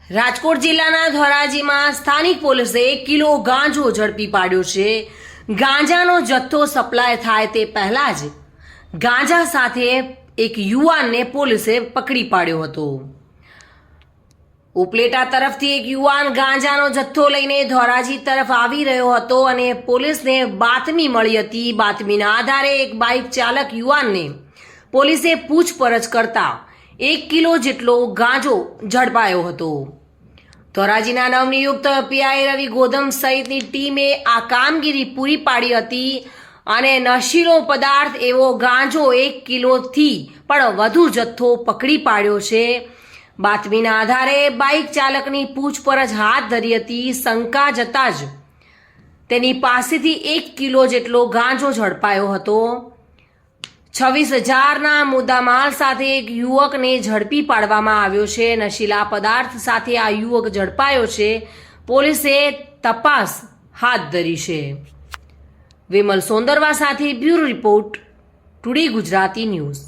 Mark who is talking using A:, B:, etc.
A: રાજકોટ જિલ્લાના ધોરાજીમાં સ્થાનિક પોલીસે 1 કિલો ગાંજો ઝડપી પાડ્યો છે। ગાંજાનો જથ્થો સપ્લાય થાય તે પહેલા જ ગાંજા સાથે એક યુવાનને પોલીસે પકડી પાડ્યો હતો। ઉપલેટા તરફથી એક યુવાન ગાંજાનો જથ્થો લઈને ધોરાજી તરફ આવી રહ્યો હતો અને પોલીસને બાતમી મળી હતી। બાતમીના આધારે એક બાઇક ચાલક યુવાનને પોલીસે પૂછપરછ કરતા 1 કિલો જેટલો ગાંજો ઝડપાયો હતો। ધોરાજીના નવનિયુક્ત પીઆઈ રવિ ગોધમ સહિતની ટીમે આ કામગીરી પૂરી પાડી હતી અને નશીલો પદાર્થ એવો ગાંજો 1 કિલોથી પણ વધુ જથ્થો પકડી પાડ્યો છે। બાતમીના આધારે બાઇક ચાલકની પૂછપરછ હાથ ધરી હતી। શંકા જતાં જ તેની પાસેથી 1 કિલો જેટલો ગાંજો ઝડપાયો હતો। 26,000ના મુદ્દામાલ સાથે એક યુવકને ઝડપી પાડવામાં આવ્યો છે। નશીલા પદાર્થ સાથે આ યુવક ઝડપાયો છે। પોલીસે તપાસ હાથ ધરી છે। વિમલ સોંદરવા સાથે bureau report, today Gujarati news.